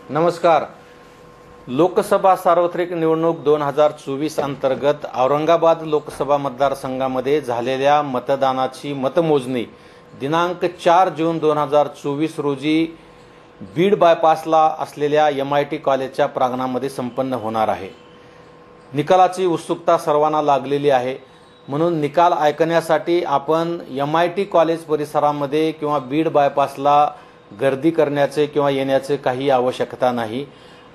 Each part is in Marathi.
नमस्कार। लोकसभा सार्वत्रिक निवडणूक 2024 अंतर्गत औरंगाबाद लोकसभा मतदारसंघामध्ये झालेल्या मतदानाची मतमोजणी दिनांक 4 जून 2024 रोजी बीड बायपासला असलेल्या MIT कॉलेजच्या प्रांगणामध्ये संपन्न होणार आहे। निकालाची उत्सुकता सर्वांना लागलेली आहे, म्हणून निकाल ऐकण्यासाठी आपण MIT कॉलेज परिसरामध्ये किंवा बीड बायपासला गर्दी करण्याचे किंवा येण्याचे काही आवश्यकता नाही।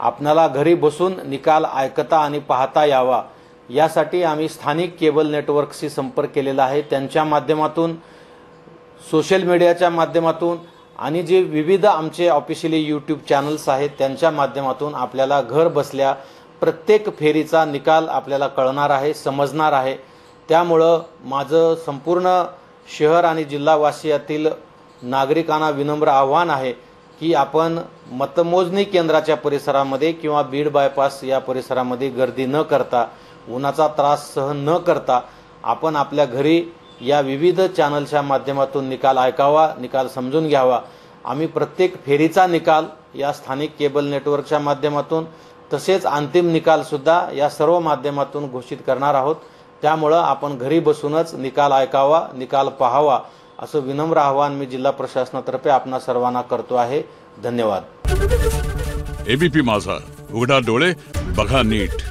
आपल्याला घरी बसून निकाल ऐकता आणि पाहता यावा यासाठी आम्ही स्थानिक केबल नेटवर्कशी संपर्क केलेला आहे। त्यांच्या माध्यमातून, सोशल मीडियाच्या माध्यमातून आणि जे विविध आमचे ऑफिशियली YouTube चॅनल्स आहेत त्यांच्या माध्यमातून आपल्याला घर बसल्या प्रत्येक फेरीचा निकाल आपल्याला कळणार आहे, समजणार आहे। त्यामुळे माझं संपूर्ण शहर आणि जिल्हावासियातील नागरिकांना विनम्र आव्हान आहे की आपण मतमोजणी केंद्राच्या परिसरामध्ये किंवा बीड बायपास या परिसरामध्ये गर्दी न करता, उन्हाचा त्रास सहन न करता आपण आपल्या घरी या विविध चॅनलच्या माध्यमातून निकाल ऐकावा, निकाल समजून घ्यावा। आम्ही प्रत्येक फेरीचा निकाल या स्थानिक केबल नेटवर्कच्या माध्यमातून तसेच अंतिम निकाल सुद्धा या सर्व माध्यमातून घोषित करणार आहोत। त्यामुळे आपण घरी बसूनच निकाल ऐकावा, निकाल पाहावा असं विनम्र आवाहन मी जिल्हा प्रशासनातर्फे आपणा सर्वांना करतो आहे। धन्यवाद। ABP माझा, उघडा डोळे बघा नीट।